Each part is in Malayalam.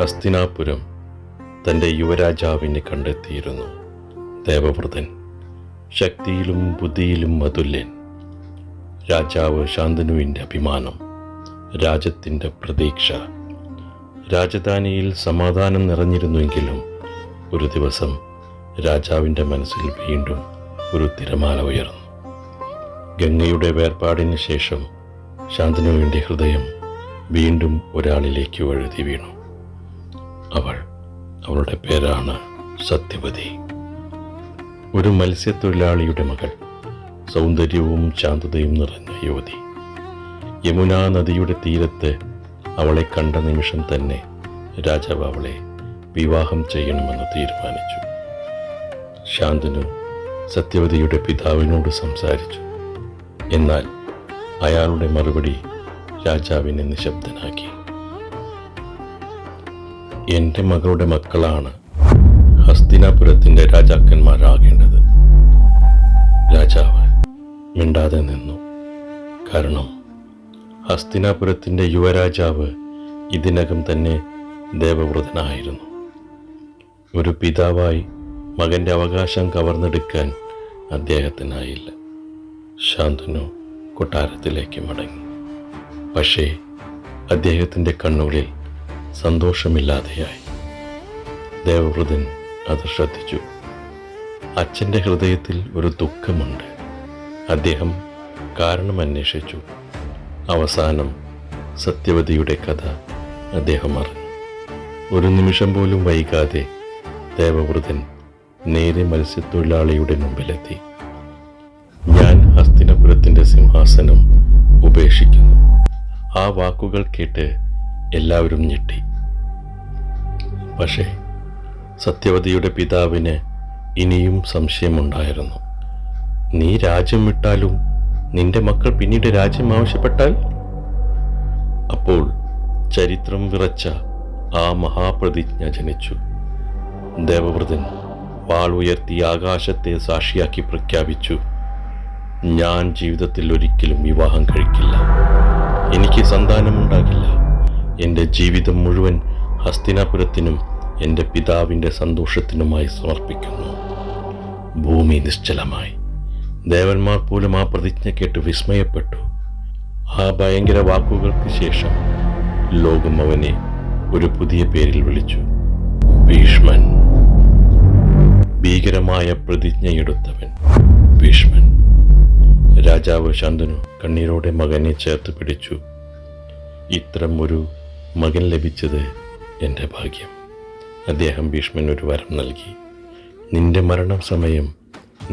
ഹസ്തിനാപുരം തൻ്റെ യുവരാജാവിനെ കണ്ടെത്തിയിരുന്നു. ദേവവ്രതൻ, ശക്തിയിലും ബുദ്ധിയിലും അതുല്യൻ. രാജാവ് ശാന്തനുവിൻ്റെ അഭിമാനം, രാജ്യത്തിൻ്റെ പ്രതീക്ഷ. രാജധാനിയിൽ സമാധാനം നിറഞ്ഞിരുന്നുവെങ്കിലും ഒരു ദിവസം രാജാവിൻ്റെ മനസ്സിൽ വീണ്ടും ഒരു തിരമാല ഉയർന്നു. ഗംഗയുടെ വേർപാടിന് ശേഷം ശാന്തനുവിൻ്റെ ഹൃദയം വീണ്ടും ഒരാളിലേക്ക് വഴുതി വീണു. അവളുടെ പേരാണ് സത്യവതി. ഒരു മത്സ്യത്തൊഴിലാളിയുടെ മകൾ, സൗന്ദര്യവും ശാന്തതയും നിറഞ്ഞ യുവതി. യമുനാ നദിയുടെ തീരത്ത് അവളെ കണ്ട നിമിഷം തന്നെ രാജാവ് അവളെ വിവാഹം ചെയ്യണമെന്ന് തീരുമാനിച്ചു. ശാന്തനു സത്യവതിയുടെ പിതാവിനോട് സംസാരിച്ചു. എന്നാൽ അയാളുടെ മറുപടി രാജാവിനെ നിശബ്ദനാക്കി. എൻ്റെ മകളുടെ മക്കളാണ് ഹസ്തിനാപുരത്തിൻ്റെ രാജാക്കന്മാരാകേണ്ടത്. രാജാവ് മിണ്ടാതെ നിന്നു. കാരണം ഹസ്തിനാപുരത്തിൻ്റെ യുവരാജാവ് ഇതിനകം തന്നെ ദേവവ്രതനായിരുന്നു. ഒരു പിതാവായി മകൻ്റെ അവകാശം കവർന്നെടുക്കാൻ അദ്ദേഹത്തിനായില്ല. ശാന്തനു കൊട്ടാരത്തിലേക്ക് മടങ്ങി. പക്ഷേ അദ്ദേഹത്തിൻ്റെ കണ്ണുകളിൽ സന്തോഷമില്ലാതെയായി. ദേവവ്രതൻ അത് ശ്രദ്ധിച്ചു. അച്ഛൻ്റെ ഹൃദയത്തിൽ ഒരു ദുഃഖമുണ്ട്. അദ്ദേഹം കാരണം അന്വേഷിച്ചു. അവസാനം സത്യവതിയുടെ കഥ അദ്ദേഹം അറിഞ്ഞു. ഒരു നിമിഷം പോലും വൈകാതെ ദേവവ്രതൻ നേരെ മത്സ്യത്തൊഴിലാളിയുടെ മുമ്പിലെത്തി. ഞാൻ ഹസ്തിനപുരത്തിൻ്റെ സിംഹാസനം ഉപേക്ഷിക്കുന്നു. ആ വാക്കുകൾ കേട്ട് എല്ലാവരും ഞെട്ടി. പക്ഷേ സത്യവതിയുടെ പിതാവിന് ഇനിയും സംശയമുണ്ടായിരുന്നു. നീ രാജ്യം വിട്ടാലും നിന്റെ മക്കൾ പിന്നീട് രാജ്യം ആവശ്യപ്പെട്ടാൽ? അപ്പോൾ ചരിത്രം വിറച്ച ആ മഹാപ്രതിജ്ഞ ജനിച്ചു. ദേവവ്രതൻ വാൾ ഉയർത്തി ആകാശത്തെ സാക്ഷിയാക്കി പ്രഖ്യാപിച്ചു, ഞാൻ ജീവിതത്തിൽ ഒരിക്കലും വിവാഹം കഴിക്കില്ല. എനിക്ക് സന്താനമുണ്ടാകില്ല. എൻ്റെ ജീവിതം മുഴുവൻ ഹസ്തിനാപുരത്തിനും എൻ്റെ പിതാവിൻ്റെ സന്തോഷത്തിനുമായി സമർപ്പിക്കുന്നു. ഭൂമി നിശ്ചലമായി. ദേവന്മാർ പോലും ആ പ്രതിജ്ഞ കേട്ട് വിസ്മയപ്പെട്ടു. ആ ഭയങ്കര വാക്കുകൾക്ക് ശേഷം ലോകം അവനെ ഒരു പുതിയ പേരിൽ വിളിച്ചു, ഭീഷ്മൻ. ഭീകരമായ പ്രതിജ്ഞയെടുത്തവൻ ഭീഷ്മൻ. രാജാവ് ശാന്തനു കണ്ണീരോടെ മകനെ ചേർത്ത് പിടിച്ചു. ഇത്തരം ഒരു മകൻ ലഭിച്ചത് എൻ്റെ ഭാഗ്യം. അദ്ദേഹം ഭീഷ്മൻ ഒരു വരം നൽകി. നിന്റെ മരണസമയം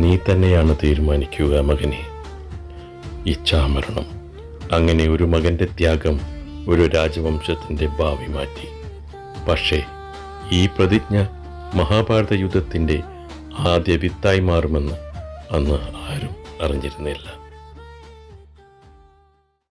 നീ തന്നെയാണ് തീരുമാനിക്കുക മകനെ. ഇച്ഛാമരണം. അങ്ങനെ ഒരു മകൻ്റെ ത്യാഗം ഒരു രാജവംശത്തിൻ്റെ ഭാവി മാറ്റി. പക്ഷേ ഈ പ്രതിജ്ഞ മഹാഭാരത യുദ്ധത്തിൻ്റെ ആദ്യ വിത്തായി മാറുമെന്ന് അന്ന് ആരും അറിഞ്ഞിരുന്നില്ല.